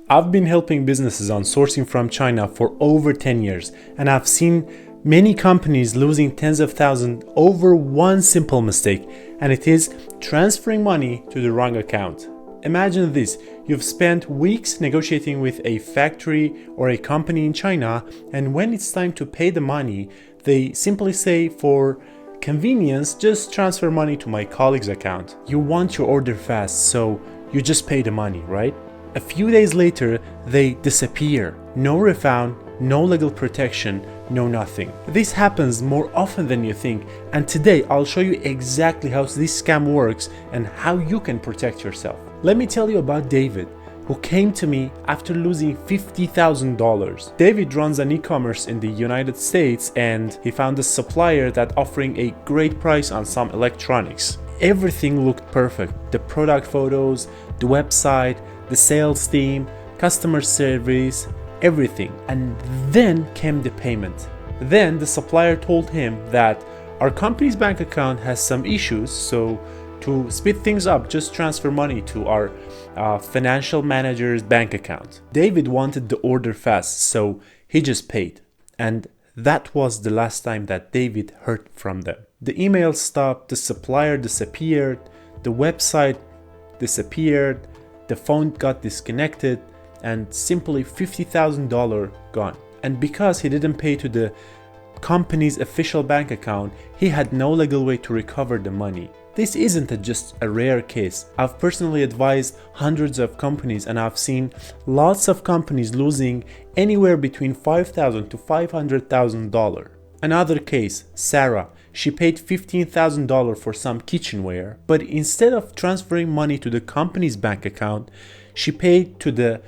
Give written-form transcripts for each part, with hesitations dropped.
I've been helping businesses on sourcing from China for over 10 years, and I've seen many companies losing tens of thousands over one simple mistake, and it is transferring money to the wrong account. Imagine this: you've spent weeks negotiating with a factory or a company in China, and when it's time to pay the money, they simply say, for convenience, just transfer money to my colleague's account. You want your order fast, so you just pay the money, right? A few days later, they disappear. No refund, no legal protection, no nothing. This happens more often than you think, and today I'll show you exactly how this scam works and how you can protect yourself. Let me tell you about David, who came to me after losing $50,000. David runs an e-commerce in the United States, and he found a supplier that offering a great price on some electronics. Everything looked perfect: the product photos, the website, the sales team, customer service, everything. And then came the payment. Then the supplier told him that our company's bank account has some issues, so to speed things up, just transfer money to our financial manager's bank account. David wanted the order fast, so he just paid. And that was the last time that David heard from them. The email stopped, the supplier disappeared, the website disappeared, the phone got disconnected, and simply $50,000 gone. And because he didn't pay to the company's official bank account, he had no legal way to recover the money. This isn't just a rare case. I've personally advised hundreds of companies, and I've seen lots of companies losing anywhere between $5,000 to $500,000. Another case, Sarah. She paid $15,000 for some kitchenware, but instead of transferring money to the company's bank account, she paid to the,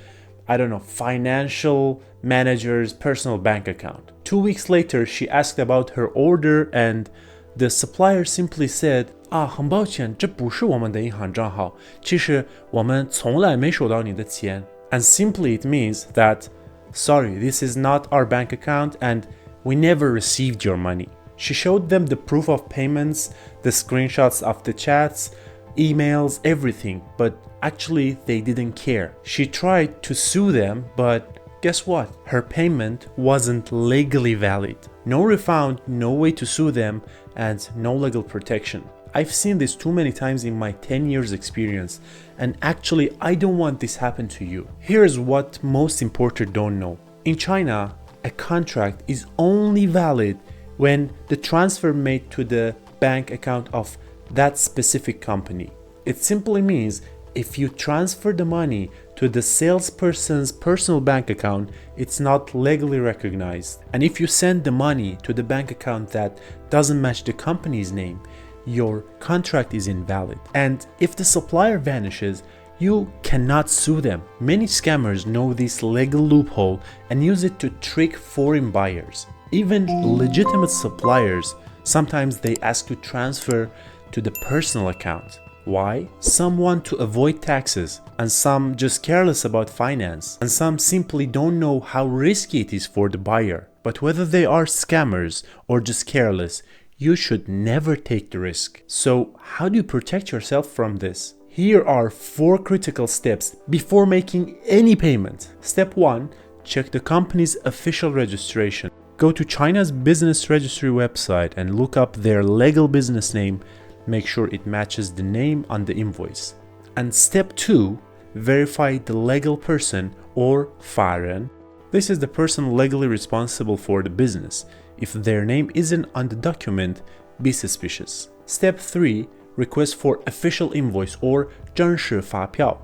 financial manager's personal bank account. 2 weeks later, she asked about her order, and the supplier simply said, 很抱歉，这不是我们的银行账号，其实我们从来没收到你的钱。And simply it means that, sorry, this is not our bank account and we never received your money. She showed them the proof of payments, the screenshots of the chats, emails, everything, but actually they didn't care. She tried to sue them, but guess what? Her payment wasn't legally valid. No refund, no way to sue them, and no legal protection. I've seen this too many times in my 10 years experience, and actually I don't want this happen to you. Here's what most importers don't know. In China, a contract is only valid when the transfer made to the bank account of that specific company. It simply means if you transfer the money to the salesperson's personal bank account, it's not legally recognized. And if you send the money to the bank account that doesn't match the company's name, your contract is invalid. And if the supplier vanishes, you cannot sue them. Many scammers know this legal loophole and use it to trick foreign buyers. Even legitimate suppliers, sometimes they ask to transfer to the personal account. Why? Some want to avoid taxes, and some just careless about finance, and some simply don't know how risky it is for the buyer. But whether they are scammers or just careless, you should never take the risk. So how do you protect yourself from this? Here are 4 critical steps before making any payment. Step 1. Check the company's official registration. Go to China's business registry website and look up their legal business name. Make sure it matches the name on the invoice. And step 2, verify the legal person or 法人. This is the person legally responsible for the business. If their name isn't on the document, be suspicious. Step 3, request for official invoice or 正式发票.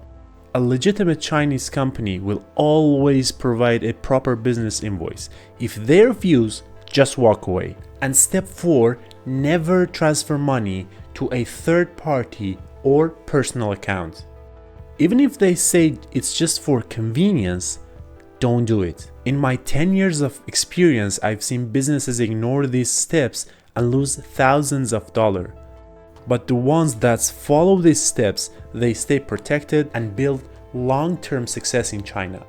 A legitimate Chinese company will always provide a proper business invoice. If they refuse, just walk away. And step 4, never transfer money to a third party or personal account. Even if they say it's just for convenience, don't do it. In my 10 years of experience, I've seen businesses ignore these steps and lose thousands of dollars. But the ones that follow these steps, they stay protected and build long-term success in China.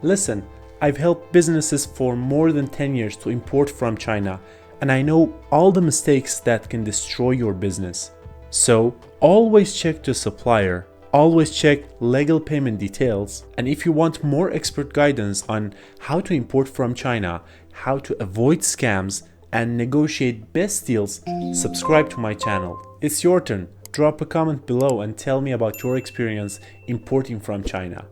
Listen, I've helped businesses for more than 10 years to import from China, and I know all the mistakes that can destroy your business. So always check the supplier, Always check legal payment details. And if you want more expert guidance on how to import from China, how to avoid scams, and negotiate best deals, subscribe to my channel. It's your turn. Drop a comment below and tell me about your experience importing from China.